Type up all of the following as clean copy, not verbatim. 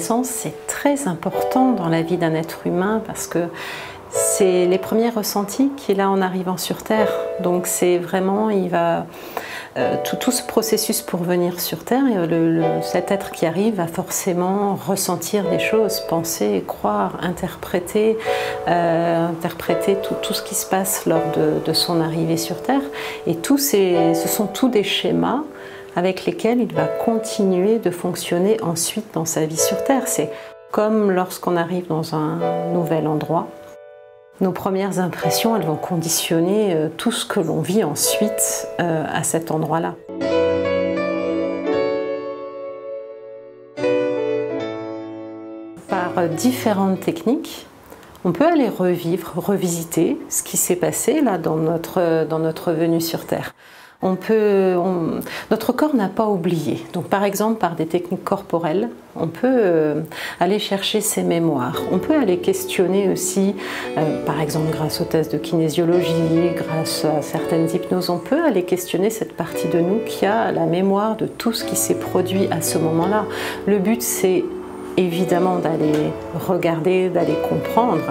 naissance, c'est très important dans la vie d'un être humain parce que c'est les premiers ressentis qu'il a en arrivant sur Terre. Donc c'est vraiment, il va tout ce processus pour venir sur Terre, cet être qui arrive va forcément ressentir des choses, penser, croire, interpréter tout ce qui se passe lors de son arrivée sur Terre. Et ce sont tous des schémas avec lesquels il va continuer de fonctionner ensuite dans sa vie sur Terre. C'est comme lorsqu'on arrive dans un nouvel endroit. Nos premières impressions, elles vont conditionner tout ce que l'on vit ensuite à cet endroit-là. Par différentes techniques, on peut aller revisiter ce qui s'est passé là dans notre venue sur Terre. Notre corps n'a pas oublié. Donc, par exemple, par des techniques corporelles, on peut aller chercher ses mémoires. On peut aller questionner aussi, par exemple, grâce aux tests de kinésiologie, grâce à certaines hypnoses, on peut aller questionner cette partie de nous qui a la mémoire de tout ce qui s'est produit à ce moment-là. Le but, c'est évidemment d'aller regarder, d'aller comprendre,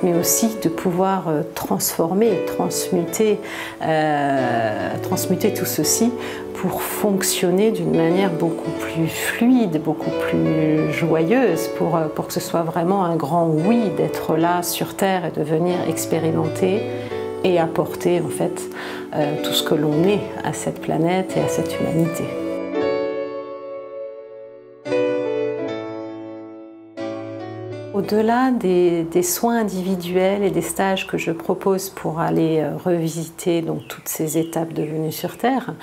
mais aussi de pouvoir transformer, transmuter tout ceci pour fonctionner d'une manière beaucoup plus fluide, beaucoup plus joyeuse, pour que ce soit vraiment un grand oui d'être là sur Terre et de venir expérimenter et apporter en fait tout ce que l'on est à cette planète et à cette humanité. Au-delà des soins individuels et des stages que je propose pour aller revisiter donc, toutes ces étapes de venue sur Terre,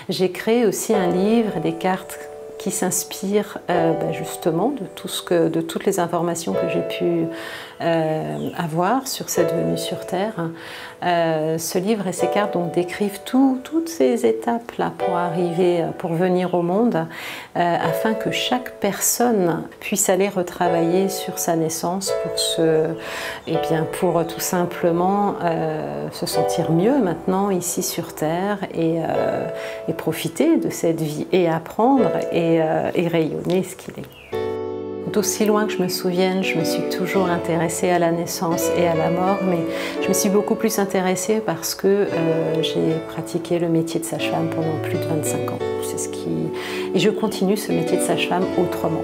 j'ai créé aussi un livre et des cartes qui s'inspirent justement de toutes les informations que j'ai pu avoir sur cette venue sur Terre. Ce livre et ces cartes donc, décrivent toutes ces étapes-là pour venir au monde, afin que chaque personne puisse aller retravailler sur sa naissance pour tout simplement se sentir mieux maintenant ici sur Terre et profiter de cette vie et apprendre et rayonner ce qu'il est. D'aussi loin que je me souvienne, je me suis toujours intéressée à la naissance et à la mort, mais je me suis beaucoup plus intéressée parce que j'ai pratiqué le métier de sage-femme pendant plus de 25 ans. Et je continue ce métier de sage-femme autrement.